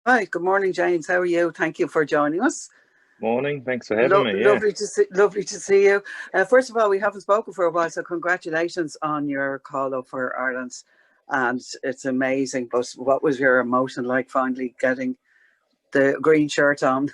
Hi, good morning, James. How are you? Thank you for joining us. Morning. Thanks for having me. Yeah. Lovely to see you. First of all, we haven't spoken for a while, so congratulations on your call up for Ireland, and it's amazing. But what was your emotion like finally getting the green shirt on?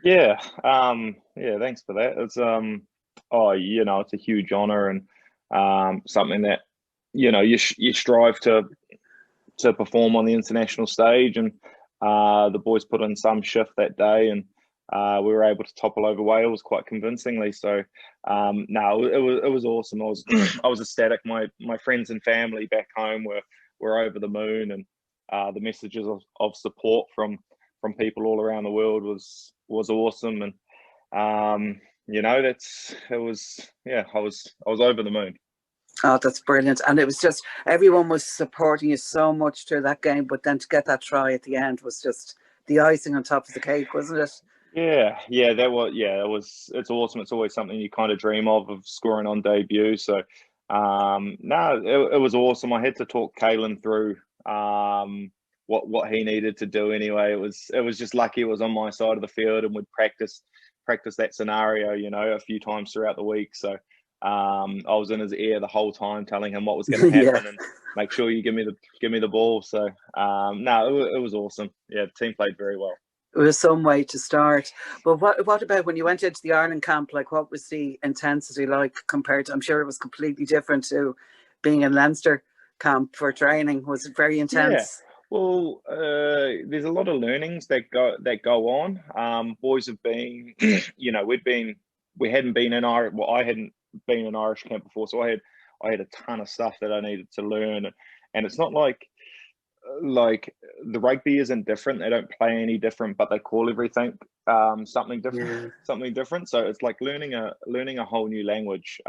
Yeah. Yeah, thanks for that. It's a huge honor and something that you strive to perform on the international stage, and the boys put in some shift that day, and we were able to topple over Wales quite convincingly. So no, it was awesome. I was I was ecstatic. My friends and family back home were over the moon, and the messages of support from people all around the world was awesome. And that's it was yeah, I was over the moon. Oh, that's brilliant. And it was just everyone was supporting you so much through that game, but then to get that try at the end was just the icing on top of the cake, wasn't it? It's awesome. It's always something you kind of dream of scoring on debut. So no, it was awesome. I had to talk Kalen through what he needed to do anyway. It was just lucky it was on my side of the field, and would practice that scenario, a few times throughout the week. So I was in his ear the whole time telling him what was going to Yeah. happen, and make sure you give me the ball. So no, it was awesome. Yeah, the team played very well. It was some way to start. But what about when you went into the Ireland camp? Like, what was the intensity like compared to? I'm sure it was completely different to being in Leinster camp for training. Was it very Yeah. intense? Well, there's a lot of learnings that go on. Boys have been, we hadn't been in Irish. Well, I hadn't been in Irish camp before, so I had a ton of stuff that I needed to learn, and it's not like the rugby isn't different. They don't play any different, but they call everything something different, Yeah. something different. So it's like learning a whole new language.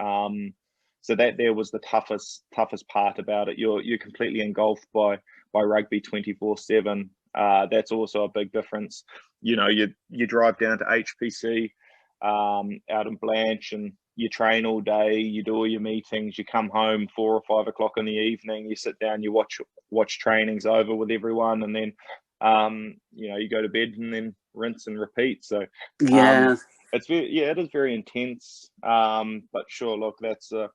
So that there was the toughest part about it. You're completely engulfed by rugby 24/7. That's also a big difference. You drive down to HPC out in Blanche, and you train all day, you do all your meetings, you come home 4 or 5 o'clock in the evening, you sit down, you watch trainings over with everyone, and then you go to bed and then rinse and repeat. So um, Yeah. it is very intense. But sure, look, that's the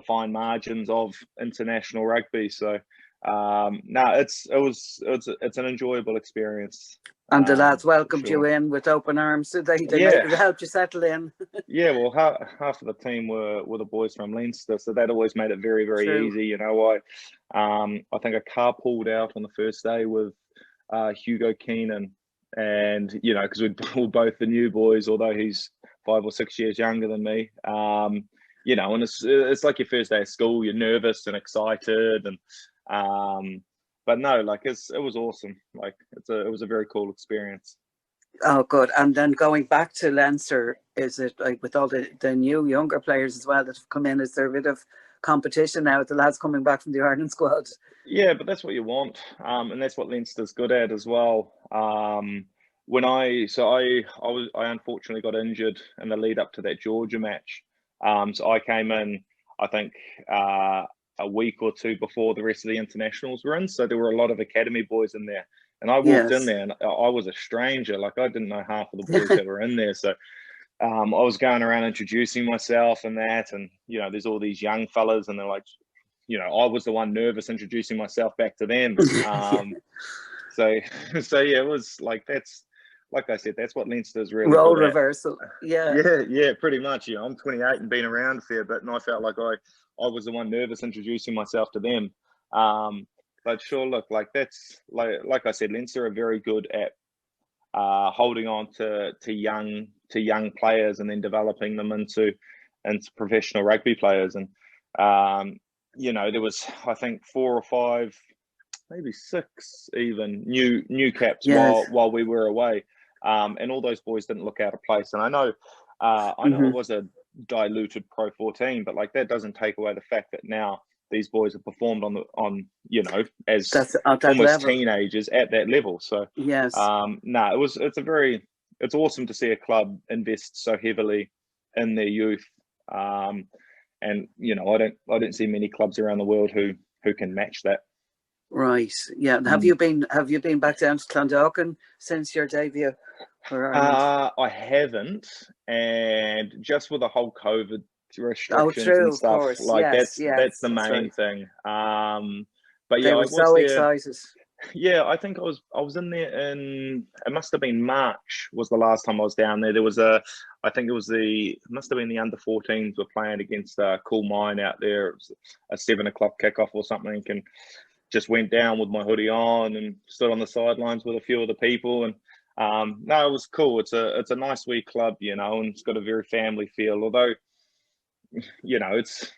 fine margins of international rugby. So no, it's an enjoyable experience, And the lads for welcomed you sure. in with open arms. Did they made Yeah, it helped you settle in. yeah. Well, half of the team were the boys from Leinster, so that always made it very, very True. easy. I think a car pulled out on the first day with Hugo Keenan, and because we're both the new boys, although he's 5 or 6 years younger than me. And it's like your first day of school. You're nervous and excited, and but no, like it was awesome. Like it was a very cool experience. Oh, good. And then going back to Leinster, is it like with all the new younger players as well that have come in? Is there a bit of competition now with the lads coming back from the Ireland squad? Yeah, but that's what you want, and that's what Leinster's good at as well. When I unfortunately got injured in the lead up to that Georgia match. So I came in, I think, a week or two before the rest of the internationals were in. So there were a lot of academy boys in there, and I walked in Yes. there, and I was a stranger. Like, I didn't know half of the boys that were in there. So I was going around introducing myself and that, and there's all these young fellas, and they're like, I was the one nervous introducing myself back to them. Yeah. So, so yeah, it was like that's like I said, that's what Leinster's really Role good at. reversal. Yeah. Yeah, pretty much. I'm 28 and been around a fair bit, and I felt like I was the one nervous introducing myself to them. Um, but sure, look, like that's like I said, Leinster are very good at holding on to young players, and then developing them into professional rugby players. And there was, I think, 4 or 5, maybe 6 even new caps Yes. while we were away, and all those boys didn't look out of place. And I know it Hmm. was a diluted Pro 14, but like that doesn't take away the fact that now these boys have performed as That's at that almost level. teenagers at that level. So Yes. no, it's awesome to see a club invest so heavily in their youth. And I don't see many clubs around the world who can match that. Right. Yeah. And have you been back down to Clondalkin since your debut for Ireland? I haven't, and just with the whole COVID Oh, restrictions and true, of stuff, course. like Yes, that's yes, the that's main right. thing. But They yeah, were I was so there. excited. Yeah, I think I was in there in, it must have been March was the last time I was down there. There was I think it was it must have been the under 14s were playing against Cool Mine out there. It was a 7 o'clock kickoff or something, and just went down with my hoodie on and stood on the sidelines with a few of the people. And no, it was cool. It's a nice wee club, you know, and it's got a very family feel. Although, you know, it's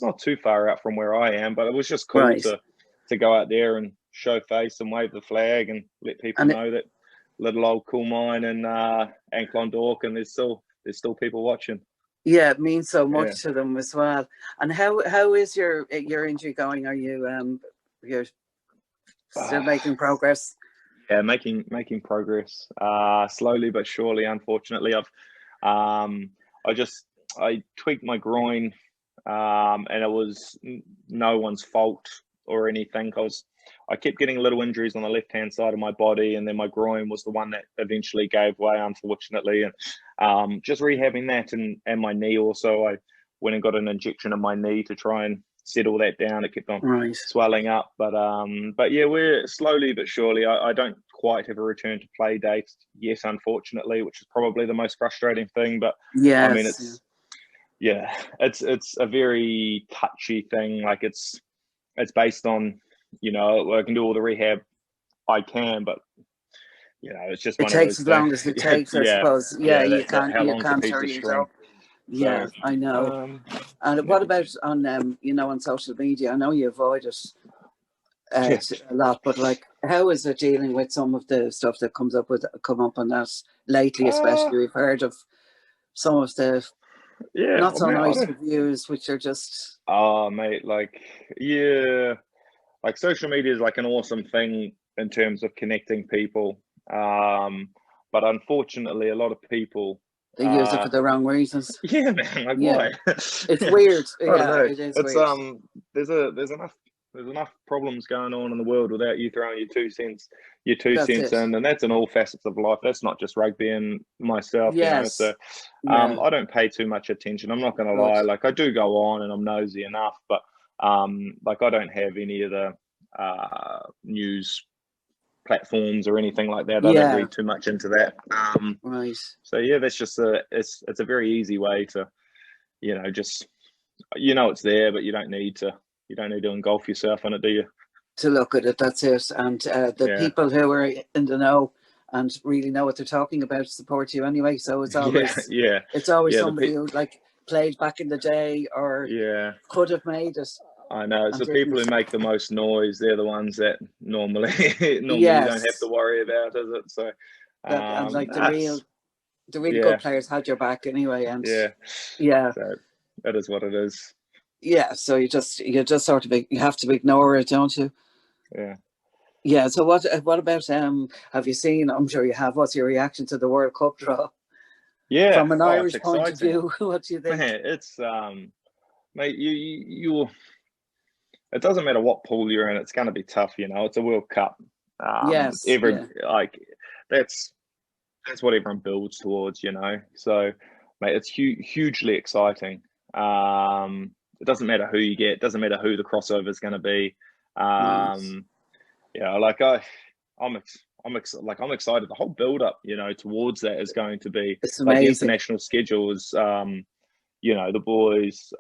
not too far out from where I am, but it was just cool Right. to go out there and show face and wave the flag and let people And it, know that little old Cool Mine and Clondalkin, there's still people watching. yeah, it means so Yeah. much to them as well. And how is your injury going? Are you're still making progress? Yeah, making progress. Slowly but surely. Unfortunately, um, I tweaked my groin, and it was no one's fault or anything. I kept getting little injuries on the left hand side of my body, and then my groin was the one that eventually gave way, unfortunately. And just rehabbing that, and my knee also. I went and got an injection in my knee to try and settle that down. It kept on Right. swelling up, but yeah, we're slowly but surely. I don't quite have a return to play date yet, unfortunately, which is probably the most frustrating thing. But I mean, Yes. it's a very touchy thing. Like it's based on, you know, I can do all the rehab I can, but you know, it's just It one of takes those as things. long as it takes, I Yeah, suppose. Yeah, yeah. you That can't how you long's a can't piece of hurry it string? up. So Yeah, I know. And yeah, what about on on social media? I know you avoid it yeah. a lot, but like, how is it dealing with some of the stuff that come up on that lately? Uh, Especially, we've heard of some of the yeah. not I so mean, I nice don't. reviews, which are just Oh, mate, like, yeah, like social media is like an awesome thing in terms of connecting people. Um, but unfortunately, a lot of people, they use it for the wrong reasons. yeah, man, like Yeah, why? it's Yeah, weird. I don't Yeah, know. it is It's weird. there's enough problems going on in the world without you throwing your two That's cents it. in, and that's in all facets of life. That's not just rugby and myself, you know. So, Yes. Yeah. I don't pay too much attention. I'm not going to Good. lie. Like I do go on, and I'm nosy enough, but like I don't have any of the news platforms or anything like that. I don't Yeah. read too much into that. Right. So yeah, that's just it's a very easy way to, you know, just, you know, it's there, but you don't need to engulf yourself in it, do you? To look at it, that's it. And the Yeah, people who are in the know and really know what they're talking about support you anyway. So yeah, yeah, it's always yeah. somebody who like played back in the day or Yeah, could have made it I know. It's and the people didn't. who make the most noise. They're the ones that normally normally you don't have to Yes. worry about, is it? So, That and like that's the really good yeah, players had your back anyway. And yeah. yeah. So that is what it is. Yeah. So you just sort of you have to ignore it, don't you? Yeah. Yeah. So what about have you seen, I'm sure you have, what's your reaction to the World Cup draw? Yeah. From an Oh, it's Irish point of exciting, view, what do you think? man. It's mate. It doesn't matter what pool you're in. It's going to be tough. You know, it's a World Cup. Yes, Every yeah, like that's what everyone builds towards. You know, so mate, it's hugely exciting. It doesn't matter who you get. It doesn't matter who the crossover is going to be. nice. Um, yeah, like I'm excited. The whole build up, you know, towards that is going to be It's like the amazing. international schedule is. You know, the boys.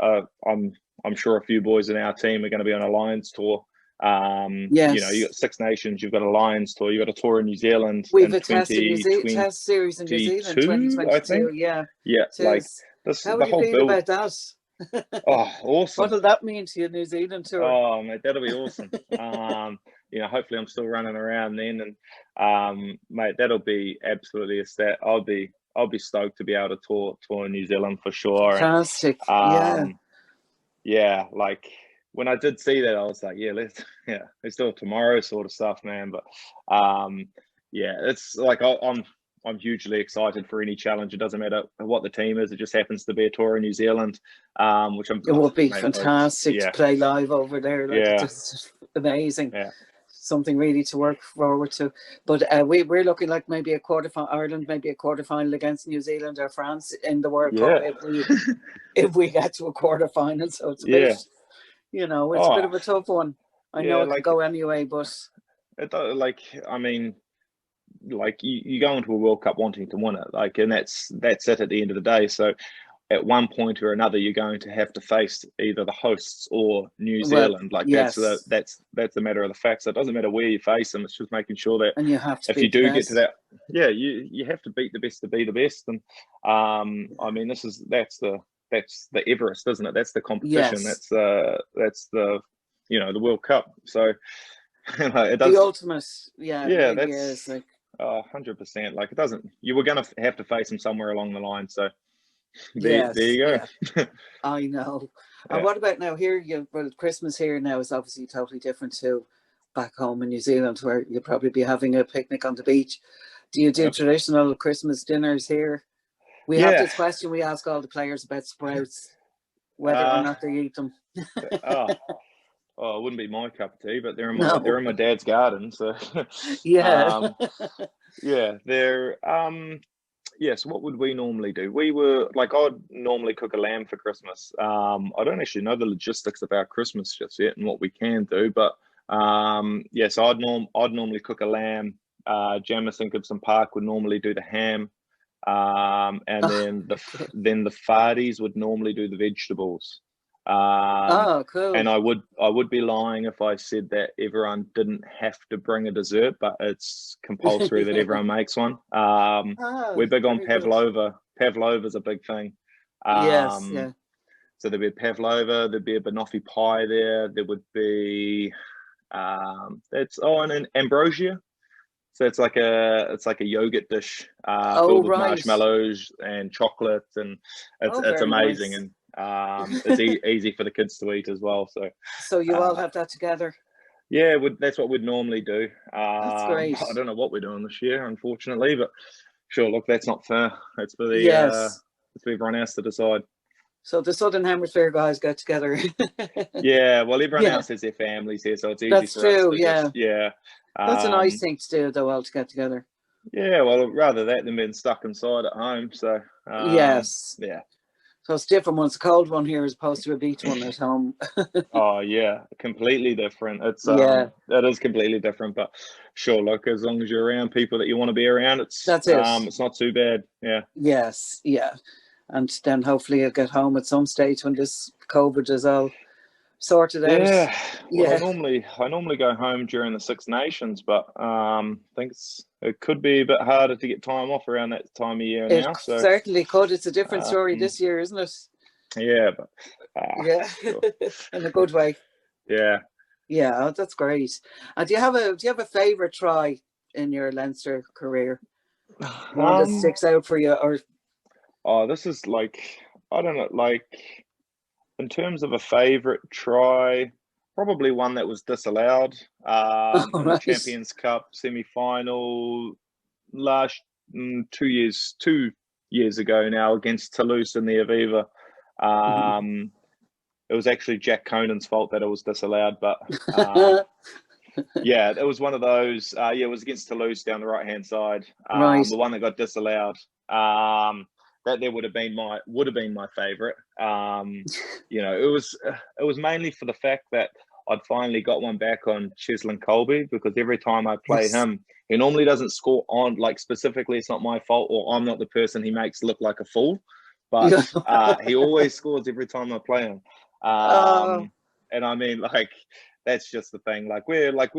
I'm sure a few boys in our team are going to be on a Lions tour. You know, you Yes, got Six Nations, you've got a Lions tour, you got a tour in New Zealand we've in a test series in New Zealand, 2022, I 2022. think. Yeah, Yeah, it like is. this, How the do you whole feel build. about that? Oh, What awesome. will that mean to your New Zealand tour? Oh, mate, that'll be awesome. You know, hopefully I'm still running around then, and mate, that'll be absolutely a stat. I'll be stoked to be able to tour New Zealand for sure. And Fantastic. Yeah. um, yeah, like when I did see that, I was like, yeah, let's do it tomorrow, sort of stuff, man. But yeah, it's like I'm I'm hugely excited for any challenge. It doesn't matter what the team is. It just happens to be a tour in New Zealand, which I'm. It would be Mate, fantastic to play live over there. Like, it's yeah, just amazing. yeah. Something really to work forward to. But we're looking like maybe a quarterfinal, Ireland, maybe a quarterfinal against New Zealand or France in the World Cup Yeah. if we get to a quarterfinal. So it's a bit, Yeah. it's a bit of a tough one. I know Yeah, it could go anyway, but it, like, I mean, like you go into a World Cup wanting to win it, like, and that's it at the end of the day. So at one point or another, you're going to have to face either the hosts or New well, Zealand. Like yes, that's the matter of the fact. So it doesn't matter where you face them. It's just making sure that and you have to if you beat the do get to best. that, yeah, you have to beat the best to be the best. And I mean, that's the Everest, isn't it? That's the competition. Yes, That's the the World Cup. So it the does. ultimate. Yeah, it Yeah, really that's is. Like, 100%. Like, it doesn't. You were going to have to face them somewhere along the line. So there yes, you yeah, go. I know. And Yeah. what about now? Here, well, Christmas here now is obviously totally different to back home in New Zealand, where you'll probably be having a picnic on the beach. Do you do Yep. traditional Christmas dinners here? We have Yeah. this question we ask all the players about sprouts, whether or Uh, not they eat them. oh, it wouldn't be my cup of tea, but they're No. in my dad's garden. So, Yeah. um, yeah, they're yeah. So what would we normally do? We were like, I'd normally cook a lamb for Christmas. I don't actually know the logistics of our Christmas just yet and what we can do, but yeah. So I'd normally cook a lamb. Jamison Gibson Park would normally do the ham. And then the fardies would normally do the vegetables. Oh, cool. And I would be lying if I said that everyone didn't have to bring a dessert, but it's compulsory that everyone makes one. Oh, We're big on very good. pavlova. Pavlova's a big thing. Yes, Um, yeah. so there'd be a pavlova, there'd be a banoffee pie there. There would be and an ambrosia. So it's like a yogurt dish Oh, filled with right. marshmallows and chocolate, and Oh, it's very amazing, nice. and it's easy for the kids to eat as well. So So you all uh, have that together. yeah, that's what we'd normally do. That's great. I don't know what we're doing this year, unfortunately, but sure. Look, that's not fair. Yes. It's for everyone else to decide. So the Southern Hemisphere guys get together. Yeah, well, everyone Yeah, else has their families here, so it's easy that's for us true. to Yeah. just That's a nice um, thing to do, though, all to get together. yeah. Well, rather that than being stuck inside at home. So Yes. yeah. So it's different one. It's a cold one here as opposed to a beach one at home. Oh yeah, completely different. Yeah, It is completely different, but sure, look, as long as you're around people that you want to be around, that's it. it's not too bad. Yeah. Yes, yeah. And then hopefully you'll get home at some stage when this COVID is all sorted out. Yeah. Well, I Yeah, normally go home during the Six Nations, but I think it could be a bit harder to get time off around that time of year it now. So certainly could. It's a different story um, this year, isn't it? yeah, but Yeah, sure. in a good way. Yeah. Yeah, oh, that's great. And do you have a favorite try in your Leinster career? One that Um. sticks out for you, or Oh, this is like, I don't know, like, in terms of a favorite try, probably one that was disallowed all in the right? Champions Cup semi-final last 2 years ago now against Toulouse in the Aviva. Um, it was actually Jack Conan's fault that it was disallowed, but yeah, it was one of those. Yeah, it was against Toulouse down the right-hand side. Right. The one that got disallowed. That there would have been my favourite. It was mainly for the fact that I'd finally got one back on Cheslin Colby, because every time I play Yes. him, he normally doesn't score on, like, specifically. It's not my fault, or I'm not the person he makes look like a fool, but Yeah. he always scores every time I play him. Oh, And I mean, like, that's just the thing. Like, we're like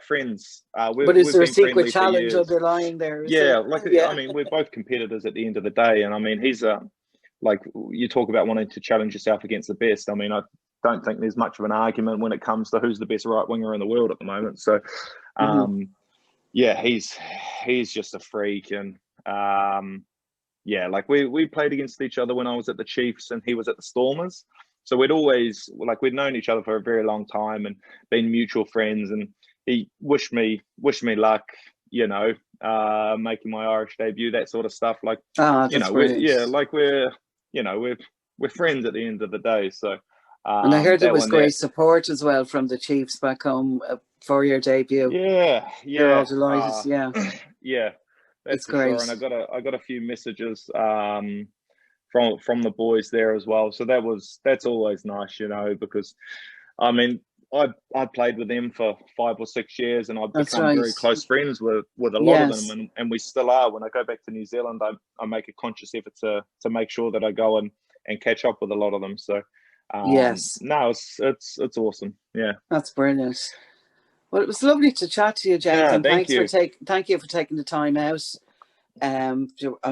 friends. but is We've there a been secret friendly for challenge years. underlying there? Is Yeah, there? like, I Yeah. mean, we're both competitors at the end of the day, and I mean, he's like, you talk about wanting to challenge yourself against the best. I mean, I don't think there's much of an argument when it comes to who's the best right winger in the world at the moment. So, Mhm. yeah, he's just a freak, and yeah, like, we played against each other when I was at the Chiefs and he was at the Stormers. So we'd known each other for a very long time and been mutual friends. And he wished me luck, making my Irish debut, that sort of stuff. Like, Oh, you that's know, brilliant. we're friends at the end of the day. So And I heard there that was one there, great support as well from the Chiefs back home for your debut. yeah, They're all yeah, delighted. Yeah, yeah, that's it's for sure. great. And I got a few messages from the boys there as well. So that's always nice, you know, because I mean, I played with them for 5 or 6 years, and I've That's become right. very close friends with a lot of them, Yes, and we still are. When I go back to New Zealand, I make a conscious effort to make sure that I go and catch up with a lot of them. So yes, no, it's awesome. Yeah. that's brilliant. Well, it was lovely to chat to you, James, Yeah, and thank you. thank you for taking the time out. I'm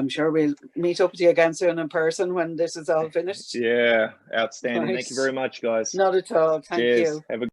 sure we'll meet up with you again soon in person when this is all finished. Yeah, outstanding. Right? Thank you very much, guys. Not at all. Thank Cheers. you. Have a